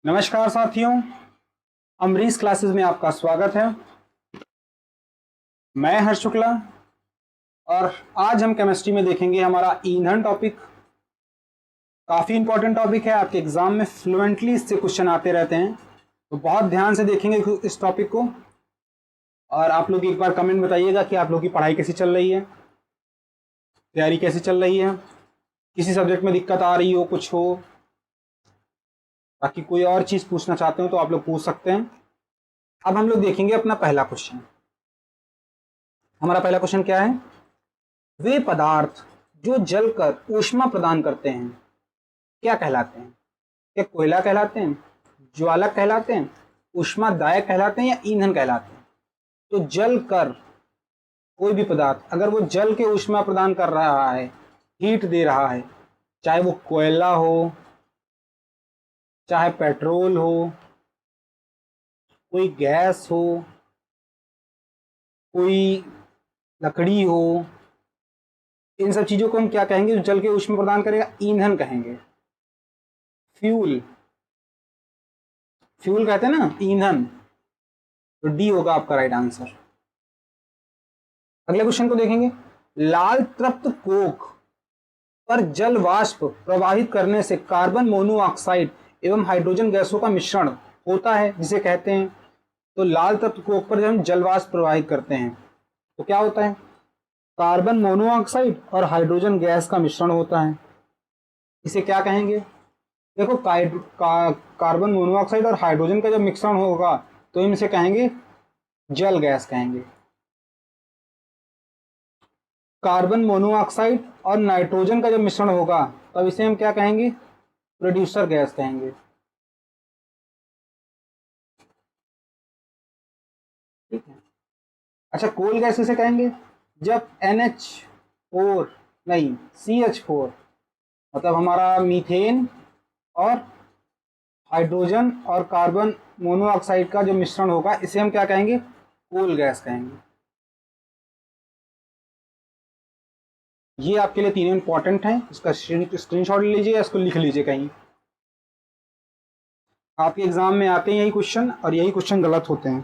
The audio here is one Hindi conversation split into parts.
नमस्कार साथियों, अमरीश क्लासेस में आपका स्वागत है। मैं हर्ष शुक्ला और आज हम केमिस्ट्री में देखेंगे हमारा ईंधन टॉपिक। काफ़ी इंपॉर्टेंट टॉपिक है, आपके एग्जाम में फ्लुएंटली इससे क्वेश्चन आते रहते हैं, तो बहुत ध्यान से देखेंगे इस टॉपिक को। और आप लोग एक बार कमेंट बताइएगा कि आप लोग की पढ़ाई कैसी चल रही है, तैयारी कैसी चल रही है, किसी सब्जेक्ट में दिक्कत आ रही हो, कुछ हो, बाकी कोई और चीज़ पूछना चाहते हो तो आप लोग पूछ सकते हैं। अब हम लोग देखेंगे अपना पहला क्वेश्चन। हमारा पहला क्वेश्चन क्या है? वे पदार्थ जो जलकर ऊष्मा प्रदान करते हैं क्या कहलाते हैं? क्या कोयला कहलाते हैं, ज्वालक कहलाते हैं, ऊष्मादायक कहलाते हैं या ईंधन कहलाते हैं? तो जलकर कोई भी पदार्थ अगर वो जल के ऊष्मा प्रदान कर रहा है, हीट दे रहा है, चाहे वो कोयला हो, चाहे पेट्रोल हो, कोई गैस हो, कोई लकड़ी हो, इन सब चीज़ों को हम क्या कहेंगे? जो जल के ऊष्मा प्रदान करेगा, ईंधन कहेंगे। फ्यूल, फ्यूल कहते हैं ना, ईंधन। तो डी होगा आपका राइट आंसर। अगले क्वेश्चन को देखेंगे। लाल तृप्त कोक पर जल वाष्प प्रवाहित करने से कार्बन मोनोऑक्साइड एवं हाइड्रोजन गैसों का मिश्रण होता है, जिसे कहते हैं। तो लाल तृप्त कोक पर जब हम जल वाष्प प्रवाहित करते हैं तो क्या होता है? कार्बन मोनोऑक्साइड और हाइड्रोजन गैस का मिश्रण होता है। इसे क्या कहेंगे? देखो, कार्बन मोनोऑक्साइड और हाइड्रोजन का जब मिश्रण होगा तो हम इसे कहेंगे जल गैस कहेंगे। कार्बन मोनोऑक्साइड और नाइट्रोजन का जब मिश्रण होगा तब इसे हम क्या कहेंगे? प्रोड्यूसर गैस कहेंगे। ठीक है। अच्छा, कोल गैस किसे कहेंगे? जब NH4 नहीं CH4 मतलब हमारा मीथेन और हाइड्रोजन और कार्बन मोनोऑक्साइड का जो मिश्रण होगा इसे हम क्या कहेंगे? कोल गैस कहेंगे। ये आपके लिए तीनों इंपॉर्टेंट हैं, इसका स्क्रीनशॉट ले लीजिए या इसको लिख लीजिए कहीं। आपके एग्जाम में आते हैं यही क्वेश्चन और यही क्वेश्चन गलत होते हैं,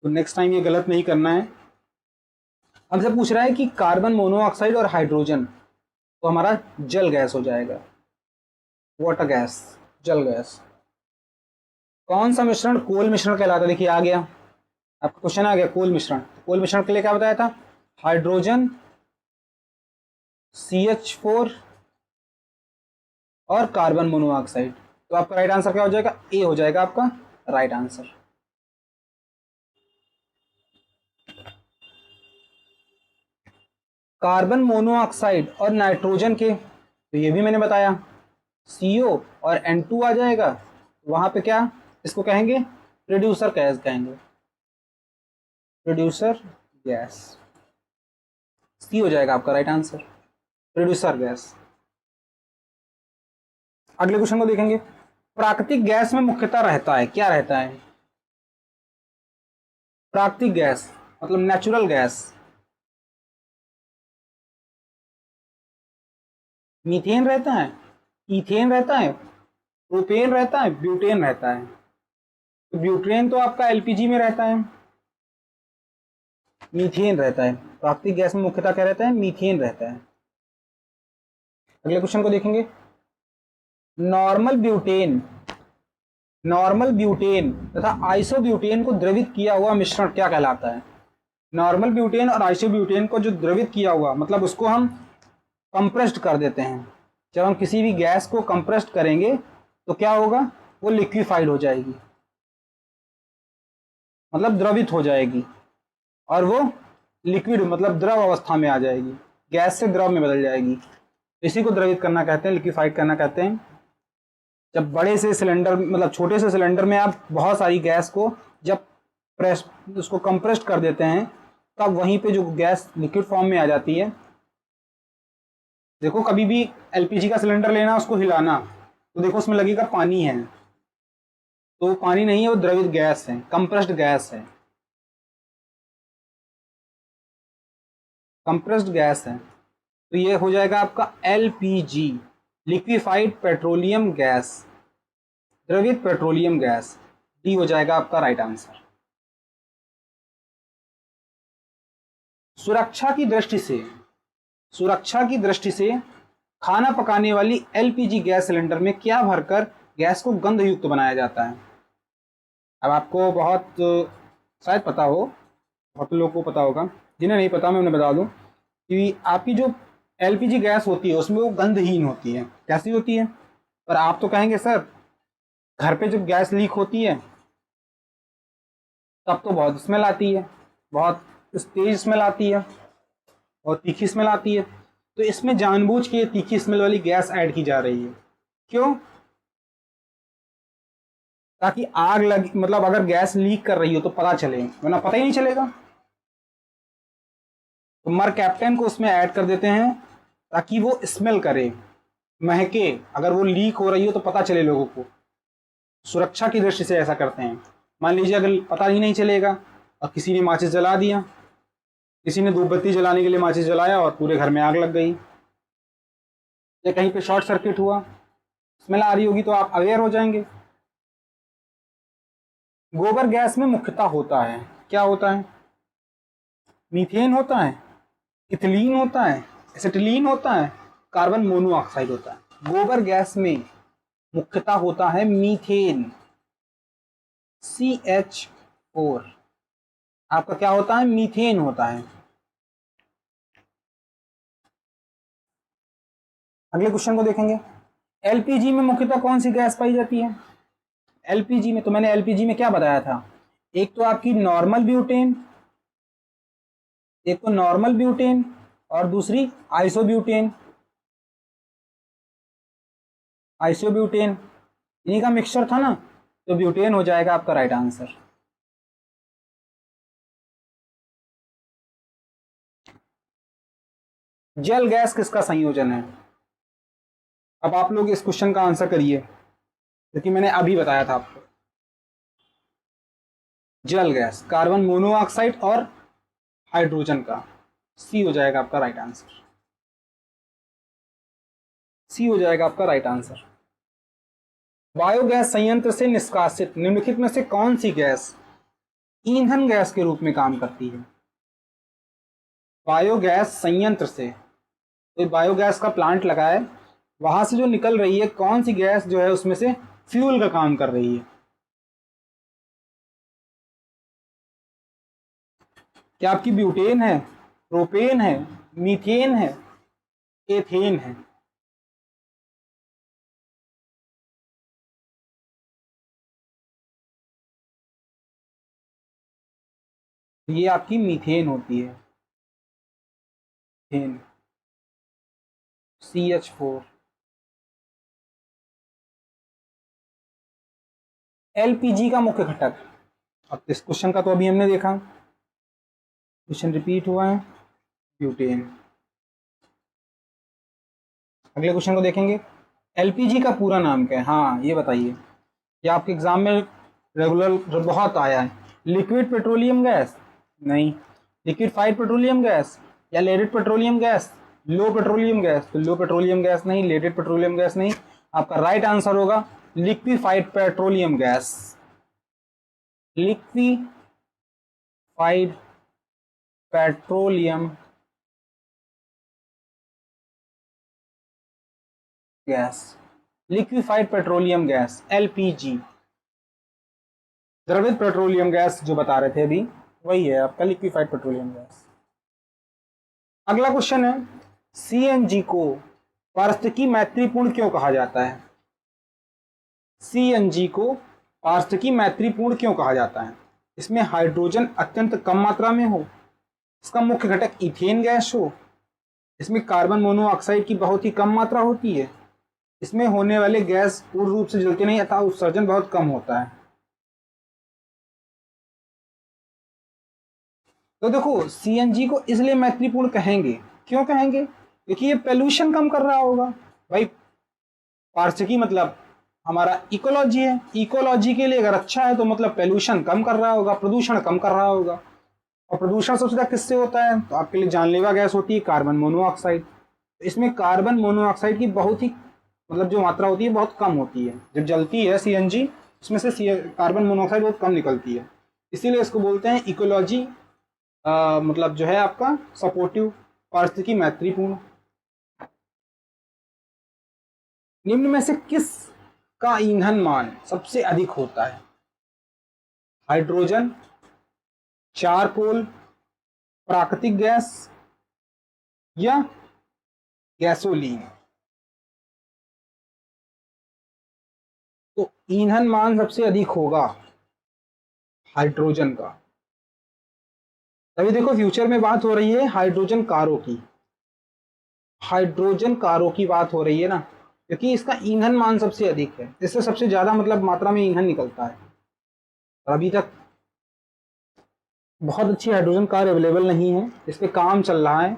तो नेक्स्ट टाइम ये गलत नहीं करना है। हमसे पूछ रहा है कि कार्बन मोनोऑक्साइड और हाइड्रोजन तो हमारा जल गैस हो जाएगा, वाटर गैस, जल गैस। कौन सा मिश्रण कोल मिश्रण कहलाता है? देखिए आ गया आपका क्वेश्चन, आ गया कोल मिश्रण। कोल मिश्रण के लिए क्या बताया था? हाइड्रोजन, CH4 और कार्बन मोनोऑक्साइड। तो आपका राइट आंसर क्या हो जाएगा? ए हो जाएगा आपका राइट आंसर। कार्बन मोनोऑक्साइड और नाइट्रोजन के, तो ये भी मैंने बताया, CO और N2 आ जाएगा, वहां पे क्या इसको कहेंगे? प्रोड्यूसर गैस कहेंगे, प्रोड्यूसर गैस। सी हो जाएगा आपका राइट आंसर, प्रोड्यूसर गैस। अगले क्वेश्चन को देखेंगे। प्राकृतिक गैस में मुख्यतः रहता है, क्या रहता है? प्राकृतिक गैस मतलब नेचुरल गैस। मीथेन रहता है, इथेन रहता है, प्रोपेन रहता है, ब्यूटेन रहता है। तो ब्यूटेन तो आपका LPG में रहता है, मीथेन रहता है। प्राकृतिक गैस में मुख्यतः क्या रहता है? मीथेन रहता है। अगले क्वेश्चन को देखेंगे। नॉर्मल ब्यूटेन, नॉर्मल ब्यूटेन तथा आइसोब्यूटेन को द्रवित किया हुआ मिश्रण क्या कहलाता है? नॉर्मल ब्यूटेन और आइसोब्यूटेन को जो द्रवित किया हुआ मतलब उसको हम कंप्रेस्ड कर देते हैं। जब हम किसी भी गैस को कंप्रेस्ड करेंगे तो क्या होगा? वो लिक्विफाइड हो जाएगी, मतलब द्रवित हो जाएगी, और वो लिक्विड मतलब द्रव अवस्था में आ जाएगी, गैस से द्रव में बदल जाएगी। इसी को द्रवित करना कहते हैं, लिक्विफाइड करना कहते हैं। जब बड़े से सिलेंडर मतलब छोटे से सिलेंडर में आप बहुत सारी गैस को जब प्रेस उसको कंप्रेस्ड कर देते हैं तब वहीं पे जो गैस लिक्विड फॉर्म में आ जाती है। देखो, कभी भी LPG का सिलेंडर लेना, उसको हिलाना, तो देखो उसमें लगेगा पानी है, तो वो पानी नहीं है, वो द्रवित गैस है, कंप्रेस्ड गैस है, कंप्रेस्ड गैस है। तो ये हो जाएगा आपका LPG, लिक्विफाइड पेट्रोलियम गैस, द्रवित पेट्रोलियम गैस, डी हो जाएगा आपका राइट आंसर। सुरक्षा की दृष्टि से खाना पकाने वाली एलपीजी गैस सिलेंडर में क्या भरकर गैस को गंध युक्त बनाया जाता है? अब आपको बहुत शायद पता हो, बहुत लोगों को पता होगा, जिन्हें नहीं पता मैं उन्हें बता दूं कि आपकी जो एलपीजी गैस होती है उसमें वो गंधहीन होती है। कैसी होती है? पर आप तो कहेंगे सर घर पे जब गैस लीक होती है तब तो बहुत स्मेल आती है, बहुत तेज स्मेल आती है और तीखी स्मेल आती है। तो इसमें जानबूझ के तीखी स्मेल वाली गैस ऐड की जा रही है। क्यों? ताकि आग लग, मतलब अगर गैस लीक कर रही हो तो पता चले, वरना पता ही नहीं चलेगा। तो मर कैप्टन को उसमें ऐड कर देते हैं ताकि वो स्मेल करे, महके, अगर वो लीक हो रही हो तो पता चले लोगों को। सुरक्षा की दृष्टि से ऐसा करते हैं। मान लीजिए अगर पता ही नहीं चलेगा और किसी ने माचिस जला दिया, किसी ने धूप बत्ती जलाने के लिए माचिस जलाया और पूरे घर में आग लग गई, या कहीं पे शॉर्ट सर्किट हुआ, स्मेल आ रही होगी तो आप अवेयर हो जाएंगे। गोबर गैस में मुख्यतः होता है, क्या होता है? मीथेन होता है, इथिलीन होता है, एसिटिलीन होता है, कार्बन मोनोऑक्साइड होता है। गोबर गैस में मुख्यतः होता है मीथेन, CH4। आपका क्या होता है? मीथेन होता है। अगले क्वेश्चन को देखेंगे। एलपीजी में मुख्यतः कौन सी गैस पाई जाती है? एलपीजी में तो मैंने एलपीजी में क्या बताया था, एक तो आपकी नॉर्मल ब्यूटेन, एक तो नॉर्मल ब्यूटेन और दूसरी आइसोब्यूटेन। आइसोब्यूटेन इन्हीं का मिक्सचर था ना, तो ब्यूटेन हो जाएगा आपका राइट आंसर। जल गैस किसका संयोजन है? अब आप लोग इस क्वेश्चन का आंसर करिए, क्योंकि मैंने अभी बताया था आपको। जल गैस कार्बन मोनोऑक्साइड और हाइड्रोजन का, सी हो जाएगा आपका राइट आंसर। सी हो जाएगा आपका राइट आंसर। बायोगैस संयंत्र से निष्कासित निम्नलिखित में से कौन सी गैस ईंधन गैस के रूप में काम करती है? बायोगैस संयंत्र से, कोई बायोगैस का प्लांट लगा है, वहां से जो निकल रही है कौन सी गैस जो है उसमें से फ्यूल का काम कर रही है? क्या आपकी ब्यूटेन है, प्रोपेन है, मीथेन है, एथेन है? ये आपकी मीथेन होती है, मीथेन, CH4। एलपीजी का मुख्य घटक, अब इस क्वेश्चन का तो अभी हमने देखा, क्वेश्चन रिपीट हुआ है, ब्यूटेन। अगले क्वेश्चन को देखेंगे। एलपीजी का पूरा नाम क्या है? हाँ ये बताइए, ये आपके एग्जाम में रेगुलर बहुत आया है। Liquid petroleum gas? नहीं। लिक्विफाइड पेट्रोलियम गैस या लेडेड पेट्रोलियम गैस? लो पेट्रोलियम गैस? तो लो पेट्रोलियम गैस नहीं, लेडेड पेट्रोलियम गैस नहीं, आपका राइट आंसर होगा liquefied petroleum gas. Liquefied petroleum gas, liquefied petroleum gas, LPG, द्रवित पेट्रोलियम गैस जो बता रहे थे अभी, वही है आपका लिक्विफाइड पेट्रोलियम गैस। अगला क्वेश्चन है, सीएनजी को पारिस्थितिकी मैत्रीपूर्ण क्यों कहा जाता है? सीएनजी को पारिस्थितिकी मैत्रीपूर्ण क्यों कहा जाता है? इसमें हाइड्रोजन अत्यंत कम मात्रा में हो, इसका मुख्य घटक इथेन गैस हो, इसमें कार्बन मोनोऑक्साइड की बहुत ही कम मात्रा होती है, इसमें होने वाले गैस पूर्ण रूप से जलते नहीं अथवा उत्सर्जन बहुत कम होता है। तो देखो सीएनजी को इसलिए मैत्रीपूर्ण कहेंगे, क्यों कहेंगे? क्योंकि ये पोल्यूशन कम कर रहा होगा। भाई पारिस्थितिकी मतलब हमारा इकोलॉजी है, इकोलॉजी के लिए अगर अच्छा है तो मतलब पोल्यूशन कम कर रहा होगा, प्रदूषण कम कर रहा होगा। और प्रदूषण सबसे ज्यादा किससे होता है? तो आपके लिए जानलेवा गैस होती है कार्बन मोनोऑक्साइड। इसमें कार्बन मोनोऑक्साइड की बहुत ही मतलब जो मात्रा होती है बहुत कम होती है। जब जलती है सीएनजी, उसमें से कार्बन मोनोऑक्साइड बहुत कम निकलती है, इसीलिए इसको बोलते हैं इकोलॉजी, मतलब जो है आपका सपोर्टिव, पारिस्थितिकी मैत्रीपूर्ण। निम्न में से किस का ईंधन मान सबसे अधिक होता है? हाइड्रोजन, चारकोल, प्राकृतिक गैस या गैसोलीन? तो ईंधन मान सबसे अधिक होगा हाइड्रोजन का। अभी देखो फ्यूचर में बात हो रही है हाइड्रोजन कारों की, हाइड्रोजन कारों की बात हो रही है ना, क्योंकि इसका ईंधन मान सबसे अधिक है, इससे सबसे ज्यादा मतलब मात्रा में ईंधन निकलता है। और अभी तक बहुत अच्छी हाइड्रोजन कार अवेलेबल नहीं है, इस पे काम चल रहा है।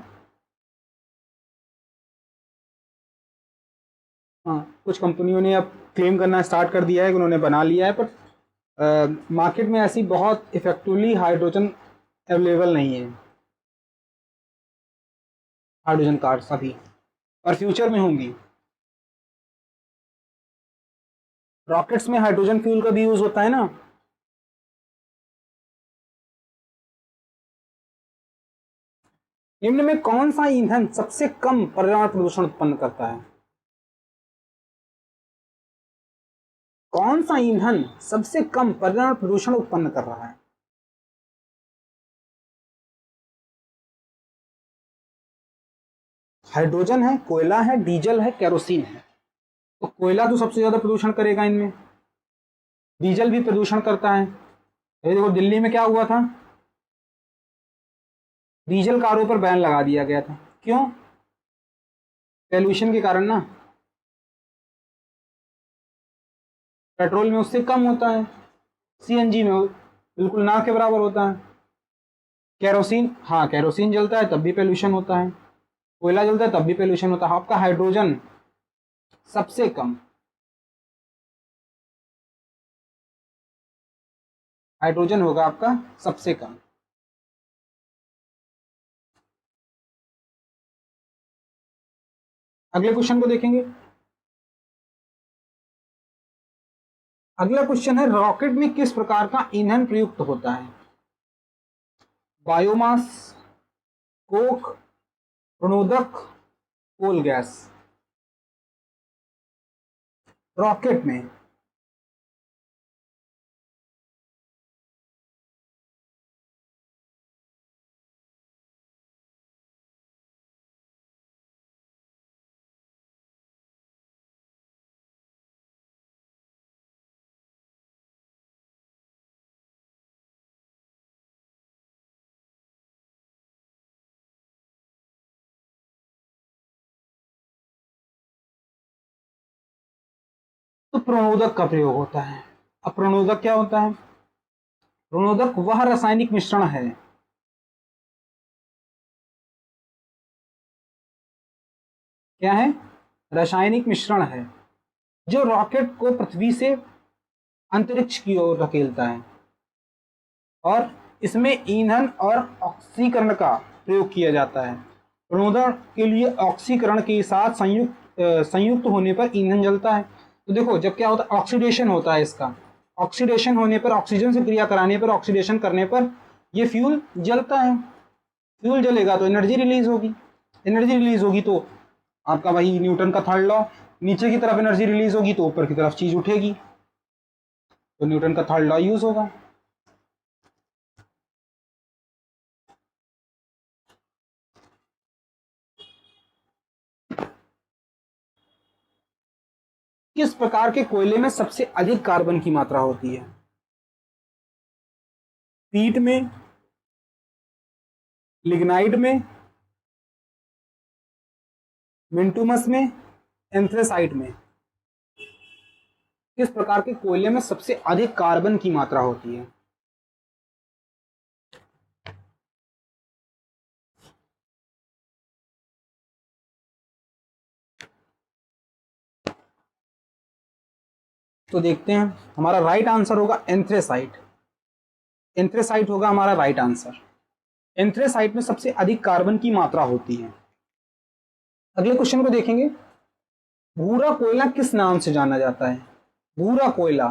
हाँ, कुछ कंपनियों ने अब क्लेम करना स्टार्ट कर दिया है कि उन्होंने बना लिया है, पर मार्केट में ऐसी बहुत इफेक्टिवली हाइड्रोजन अवेलेबल नहीं है, हाइड्रोजन कार्स अभी, और फ्यूचर में होंगी। रॉकेट्स में हाइड्रोजन फ्यूल का भी यूज होता है ना। निम्न में कौन सा ईंधन सबसे कम पर्यावरण प्रदूषण उत्पन्न करता है? कौन सा ईंधन सबसे कम पर्यावरण प्रदूषण उत्पन्न कर रहा है? हाइड्रोजन है, कोयला है, डीजल है, केरोसिन है। तो कोयला तो सबसे ज्यादा प्रदूषण करेगा इनमें, डीजल भी प्रदूषण करता है। ये देखो दिल्ली में क्या हुआ था, डीजल कारों पर बैन लगा दिया गया था। क्यों? पॉल्यूशन के कारण ना। पेट्रोल में उससे कम होता है, सीएनजी में बिल्कुल ना के बराबर होता है। केरोसिन, हाँ केरोसिन जलता है तब भी पॉल्यूशन होता है, कोयला जलता है तब भी पॉल्यूशन होता है। आपका हाइड्रोजन सबसे कम, हाइड्रोजन होगा आपका सबसे कम। अगले क्वेश्चन को देखेंगे। अगला क्वेश्चन है रॉकेट में किस प्रकार का ईंधन प्रयुक्त होता है? बायोमास, कोक, प्रणोदक, कोल गैस? रॉकेट में तो प्रणोदक का प्रयोग होता है। अब प्रणोदक क्या होता है? प्रणोदक वह रासायनिक मिश्रण है, क्या है? रासायनिक मिश्रण है जो रॉकेट को पृथ्वी से अंतरिक्ष की ओर धकेलता है, और इसमें ईंधन और ऑक्सीकरण का प्रयोग किया जाता है। प्रणोदक के लिए ऑक्सीकरण के साथ संयुक्त होने पर ईंधन जलता है। तो देखो जब क्या होता है, ऑक्सीडेशन होता है इसका, ऑक्सीडेशन होने पर, ऑक्सीजन से क्रिया कराने पर, ऑक्सीडेशन करने पर ये फ्यूल जलता है। फ्यूल जलेगा तो एनर्जी रिलीज होगी, एनर्जी रिलीज होगी तो आपका वही न्यूटन का थर्ड लॉ, नीचे की तरफ एनर्जी रिलीज होगी तो ऊपर की तरफ चीज उठेगी, तो न्यूटन का थर्ड लॉ यूज होगा। किस प्रकार के कोयले में सबसे अधिक कार्बन की मात्रा होती है? पीट में, लिग्नाइट में, मिंटूमस में, एंथ्रेसाइट में? किस प्रकार के कोयले में सबसे अधिक कार्बन की मात्रा होती है? तो देखते हैं, हमारा राइट आंसर होगा एंथ्रेसाइट। एंथ्रेसाइट होगा हमारा राइट आंसर। एंथ्रेसाइट में सबसे अधिक कार्बन की मात्रा होती है। अगले क्वेश्चन को देखेंगे। भूरा कोयला किस नाम से जाना जाता है? भूरा कोयला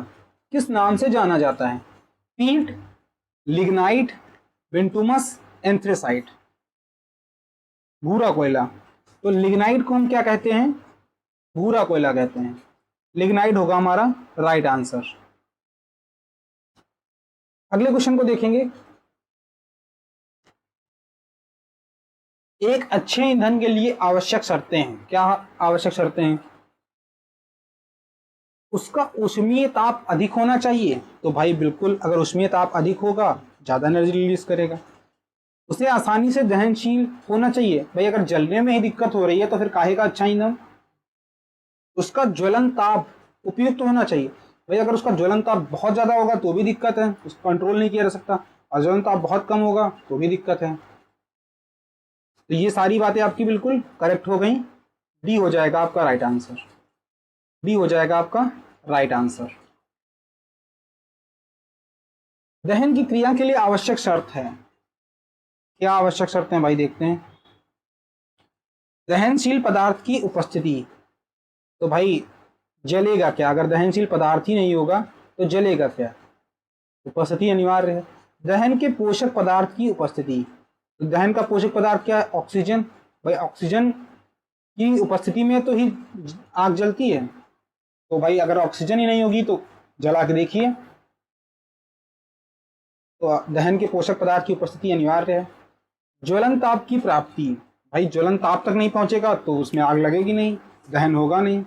किस नाम से जाना जाता है? पीट, लिग्नाइट, बिंटुमस, एंथ्रेसाइट। भूरा कोयला, तो लिग्नाइट को हम क्या कहते हैं? भूरा कोयला कहते हैं। लिग्नाइट होगा हमारा राइट आंसर। अगले क्वेश्चन को देखेंगे। एक अच्छे ईंधन के लिए आवश्यक शर्तें हैं। क्या आवश्यक शर्तें हैं? उसका ऊष्मीय ताप अधिक होना चाहिए। तो भाई बिल्कुल, अगर ऊष्मीय ताप अधिक होगा ज्यादा एनर्जी रिलीज करेगा। उसे आसानी से दहनशील होना चाहिए। भाई अगर जलने में ही दिक्कत हो रही है तो फिर काहे का अच्छा ईंधन? उसका ज्वलन ताप उपयुक्त तो होना चाहिए। भाई अगर उसका ज्वलन ताप बहुत ज्यादा होगा तो भी दिक्कत है, उसको कंट्रोल नहीं किया जा सकता। और ज्वलन ताप बहुत कम होगा तो भी दिक्कत है। तो ये सारी बातें आपकी बिल्कुल करेक्ट हो गई। डी हो जाएगा आपका राइट आंसर। डी हो जाएगा आपका राइट आंसर। दहन की क्रिया के लिए आवश्यक शर्त है। क्या आवश्यक शर्तें भाई देखते हैं। दहनशील पदार्थ की उपस्थिति। तो भाई जलेगा क्या? अगर दहनशील पदार्थ ही नहीं होगा तो जलेगा क्या? उपस्थिति अनिवार्य है। दहन के पोषक पदार्थ की उपस्थिति। तो दहन का पोषक पदार्थ क्या है? ऑक्सीजन। भाई ऑक्सीजन की उपस्थिति में तो ही आग जलती है। तो भाई अगर ऑक्सीजन ही नहीं होगी तो जला के देखिए। तो दहन के पोषक पदार्थ की उपस्थिति अनिवार्य है। ज्वलन ताप की प्राप्ति। भाई ज्वलन ताप तक नहीं पहुंचेगा तो उसमें आग लगेगी नहीं, दहन होगा नहीं।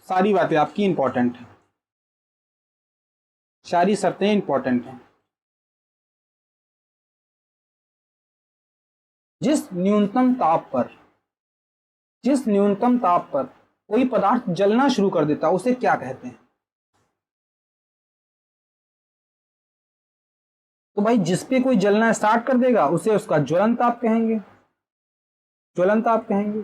सारी बातें आपकी इंपॉर्टेंट है, सारी शर्तें इंपॉर्टेंट हैं। जिस न्यूनतम ताप पर कोई पदार्थ जलना शुरू कर देता है उसे क्या कहते हैं? तो भाई जिस पे कोई जलना स्टार्ट कर देगा उसे उसका ज्वलन ताप कहेंगे। ज्वलन ताप कहेंगे।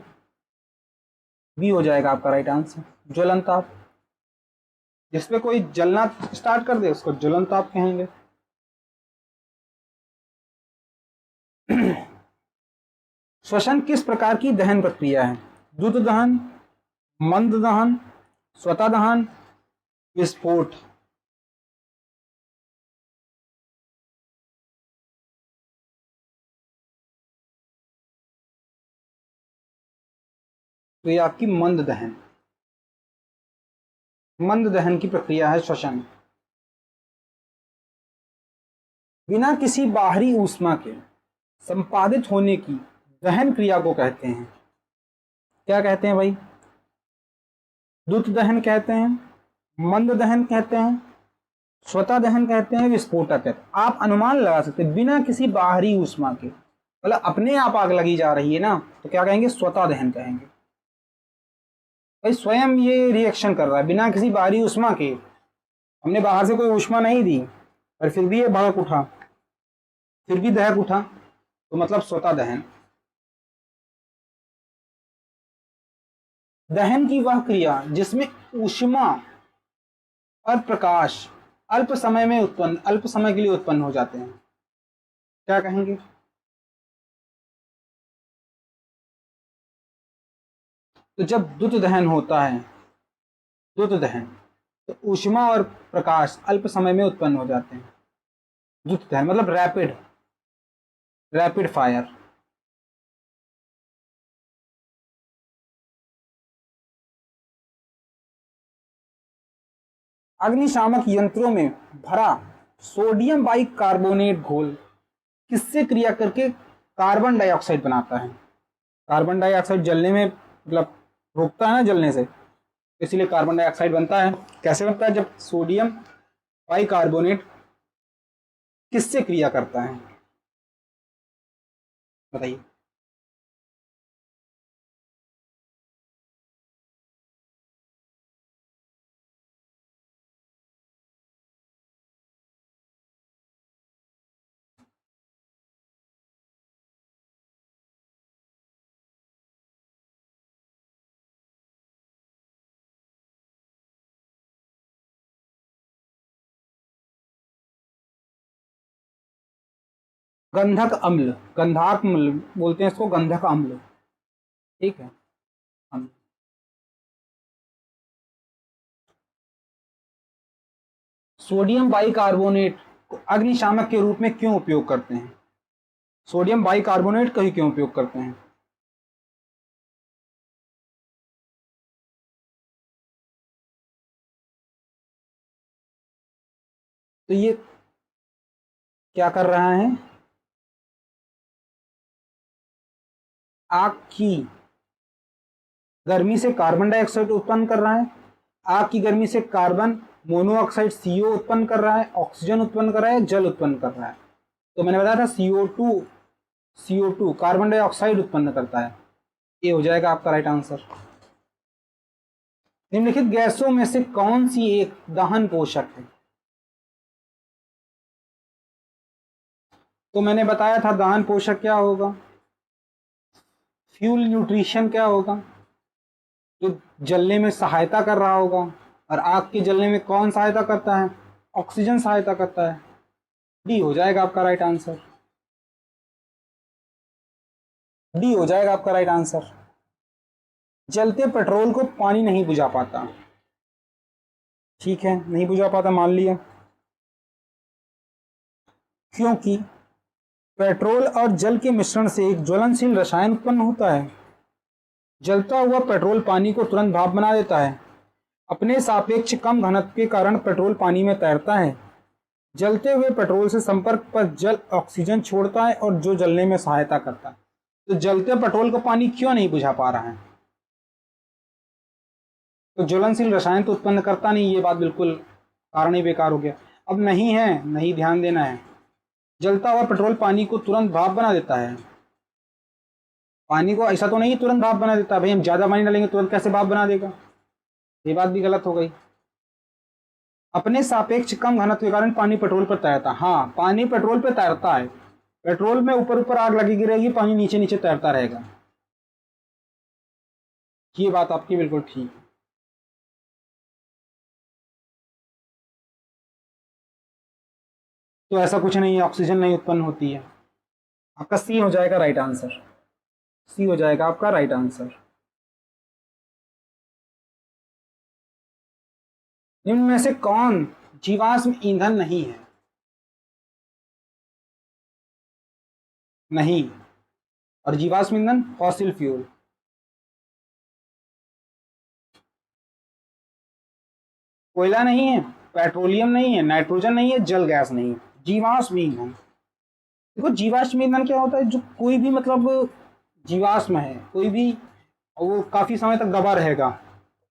बी हो जाएगा आपका राइट आंसर, ज्वलन ताप। जिस पे कोई जलना स्टार्ट कर दे उसको ज्वलन ताप कहेंगे। श्वसन किस प्रकार की दहन प्रक्रिया है? द्रुत दहन, मंद दहन, स्वतः दहन, विस्फोट। तो ये आपकी मंद दहन की प्रक्रिया है श्वसन। बिना किसी बाहरी ऊष्मा के संपादित होने की दहन क्रिया को कहते हैं। क्या कहते हैं भाई? द्रुत दहन कहते हैं, मंद दहन कहते हैं, स्वतः दहन कहते हैं, विस्फोटक कहते हैं। आप अनुमान लगा सकते हैं बिना किसी बाहरी ऊष्मा के, मतलब अपने आप आग लगी जा रही है ना, तो क्या कहेंगे? स्वतः दहन कहेंगे। भाई स्वयं ये रिएक्शन कर रहा है बिना किसी बाहरी ऊष्मा के। हमने बाहर से कोई ऊष्मा नहीं दी और फिर भी ये भड़क उठा, फिर भी दहक उठा, तो मतलब स्वतः दहन। दहन की वह क्रिया जिसमें ऊष्मा और प्रकाश अल्प समय के लिए उत्पन्न हो जाते हैं, क्या कहेंगे? तो जब द्रुत दहन होता है, द्रुत दहन, तो ऊष्मा और प्रकाश अल्प समय में उत्पन्न हो जाते हैं। द्रुत दहन मतलब रैपिड फायर। अग्निशामक यंत्रों में भरा सोडियम बाइकार्बोनेट घोल किससे क्रिया करके कार्बन डाइऑक्साइड बनाता है? कार्बन डाइऑक्साइड जलने में मतलब रोकता है ना जलने से, इसीलिए कार्बन डाइऑक्साइड बनता है। कैसे बनता है? जब सोडियम बाइकार्बोनेट किससे क्रिया करता है, बताइए। गंधक अम्ल, गंधक अम्ल बोलते हैं इसको, गंधक अम्ल। ठीक है। अम्ल। सोडियम बाइकार्बोनेट को अग्निशामक के रूप में क्यों उपयोग करते हैं? सोडियम बाइकार्बोनेट का ही क्यों उपयोग करते हैं? तो ये क्या कर रहा है? आग की गर्मी से कार्बन डाइऑक्साइड उत्पन्न कर रहा है, आग की गर्मी से कार्बन मोनोऑक्साइड CO उत्पन्न कर रहा है, ऑक्सीजन उत्पन्न कर रहा है, जल उत्पन्न कर रहा है। तो मैंने बताया था CO2 कार्बन डाइऑक्साइड उत्पन्न करता है। ये हो जाएगा आपका राइट आंसर। निम्नलिखित गैसों में से कौन सी एक दहन पोषक है? तो मैंने बताया था दहन पोषक क्या होगा, फ्यूल न्यूट्रिशन क्या होगा, जो जलने में सहायता कर रहा होगा। और आग के जलने में कौन सहायता करता है? ऑक्सीजन सहायता करता है। डी हो जाएगा आपका राइट आंसर। डी हो जाएगा आपका राइट आंसर। जलते पेट्रोल को पानी नहीं बुझा पाता। ठीक है, नहीं बुझा पाता, मान लिया, क्योंकि पेट्रोल और जल के मिश्रण से एक ज्वलनशील रसायन उत्पन्न होता है। जलता हुआ पेट्रोल पानी को तुरंत भाप बना देता है। अपने सापेक्ष कम घनत्व के कारण पेट्रोल पानी में तैरता है। जलते हुए पेट्रोल से संपर्क पर जल ऑक्सीजन छोड़ता है और जो जलने में सहायता करता है। तो जलते पेट्रोल को पानी क्यों नहीं बुझा पा रहा है? तो ज्वलनशील रसायन तो उत्पन्न करता नहीं, ये बात बिल्कुल कारण ही बेकार हो गया। अब नहीं है, नहीं ध्यान देना है। जलता हुआ पेट्रोल पानी को तुरंत भाप बना देता है। पानी को ऐसा तो नहीं तुरंत भाप बना देता, भाई हम ज्यादा पानी डालेंगे तुरंत कैसे भाप बना देगा? ये बात भी गलत हो गई। अपने सापेक्ष कम घनत्व के कारण पानी पेट्रोल पर तैरता, हाँ पानी पेट्रोल पर तैरता है। पेट्रोल में ऊपर ऊपर आग लगी रहेगी, पानी नीचे नीचे तैरता रहेगा। ये बात आपकी बिल्कुल ठीक है। तो ऐसा कुछ नहीं है, ऑक्सीजन नहीं उत्पन्न होती है। आपका सी हो जाएगा राइट आंसर। सी हो जाएगा आपका राइट आंसर। निम्न में से कौन जीवाश्म ईंधन नहीं है? नहीं। और जीवाश्म ईंधन फॉसिल फ्यूल। कोयला नहीं है, पेट्रोलियम नहीं है, नाइट्रोजन नहीं है, जल गैस नहीं है, जीवाश्म ईंधन। देखो जीवाश्म ईंधन क्या होता है, जो कोई भी मतलब जीवाश्म है, कोई भी, वो काफी समय तक दबा रहेगा,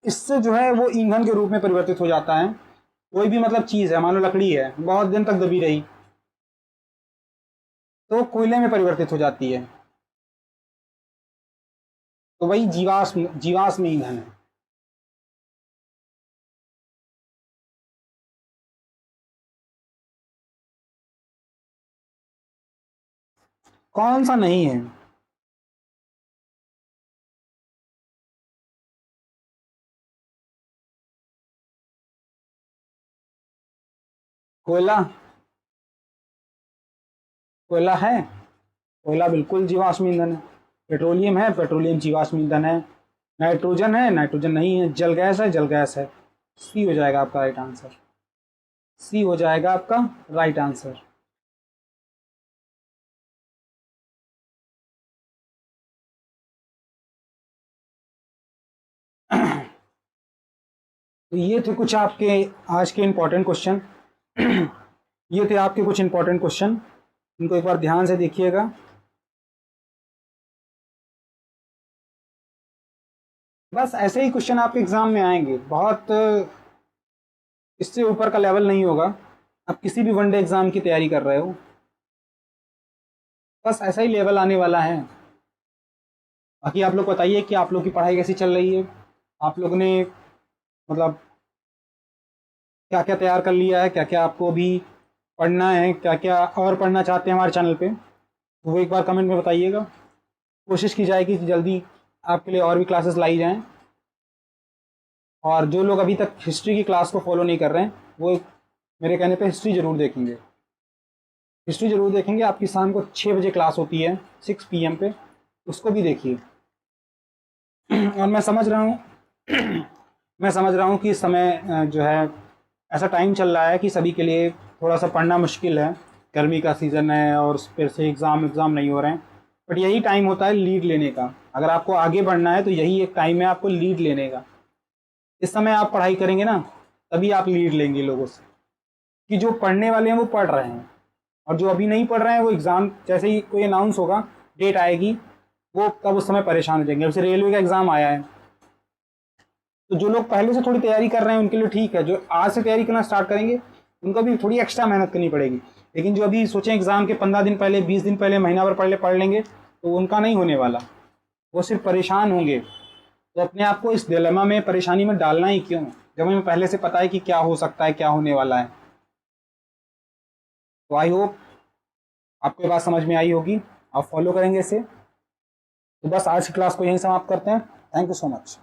इससे जो है वो ईंधन के रूप में परिवर्तित हो जाता है। कोई भी मतलब चीज है, मान लो लकड़ी है, बहुत दिन तक दबी रही तो कोयले में परिवर्तित हो जाती है। तो वही जीवाश्म जीवाश्म ईंधन है। कौन सा नहीं है? कोयला। कोयला है, कोयला बिल्कुल जीवाश्म ईंधन है। पेट्रोलियम है, पेट्रोलियम जीवाश्म ईंधन है। नाइट्रोजन है, नाइट्रोजन नहीं है। जल गैस है, जल गैस है। सी हो जाएगा आपका राइट आंसर। सी हो जाएगा आपका राइट आंसर। तो ये थे कुछ आपके आज के इंपॉर्टेंट क्वेश्चन। ये थे आपके कुछ इंपॉर्टेंट क्वेश्चन, इनको एक बार ध्यान से देखिएगा। बस ऐसे ही क्वेश्चन आपके एग्जाम में आएंगे, बहुत इससे ऊपर का लेवल नहीं होगा। आप किसी भी वनडे एग्जाम की तैयारी कर रहे हो, बस ऐसा ही लेवल आने वाला है। बाकी आप लोग बताइए कि आप लोग की पढ़ाई कैसी चल रही है, आप लोगों ने मतलब क्या क्या तैयार कर लिया है, क्या क्या आपको अभी पढ़ना है, क्या क्या और पढ़ना चाहते हैं हमारे चैनल पे, तो वो एक बार कमेंट में बताइएगा। कोशिश की जाएगी कि जल्दी आपके लिए और भी क्लासेस लाई जाएं। और जो लोग अभी तक हिस्ट्री की क्लास को फॉलो नहीं कर रहे हैं, वो मेरे कहने पे हिस्ट्री ज़रूर देखेंगे। हिस्ट्री ज़रूर देखेंगे, आपकी शाम को 6 बजे क्लास होती है, 6 PM पे, उसको भी देखिए। और मैं समझ रहा हूँ मैं समझ रहा हूँ कि इस समय जो है ऐसा टाइम चल रहा है कि सभी के लिए थोड़ा सा पढ़ना मुश्किल है, गर्मी का सीज़न है और फिर से एग्ज़ाम नहीं हो रहे हैं, बट यही टाइम होता है लीड लेने का। अगर आपको आगे बढ़ना है तो यही एक टाइम है आपको लीड लेने का। इस समय आप पढ़ाई करेंगे ना, तभी आप लीड लेंगे लोगों से, कि जो पढ़ने वाले हैं वो पढ़ रहे हैं, और जो अभी नहीं पढ़ रहे हैं वो एग्ज़ाम जैसे ही कोई अनाउंस होगा, डेट आएगी, वो तब उस समय परेशान हो जाएंगे। जैसे रेलवे का एग्ज़ाम आया है, तो जो लोग पहले से थोड़ी तैयारी कर रहे हैं उनके लिए ठीक है, जो आज से तैयारी करना स्टार्ट करेंगे उनको भी थोड़ी एक्स्ट्रा मेहनत करनी पड़ेगी। लेकिन जो अभी सोचें एग्ज़ाम के 15 दिन पहले, 20 दिन पहले, महीना भर पहले पढ़ लेंगे, तो उनका नहीं होने वाला, वो सिर्फ परेशान होंगे। तो अपने आप को इस डिलेमा में, परेशानी में डालना ही क्यों, जब हमें पहले से पता है कि क्या हो सकता है, क्या होने वाला है। तो आई होप आपको ये बात समझ में आई होगी, आप फॉलो करेंगे इसे। तो बस आज की क्लास को यहीं समाप्त करते हैं। Thank you so much.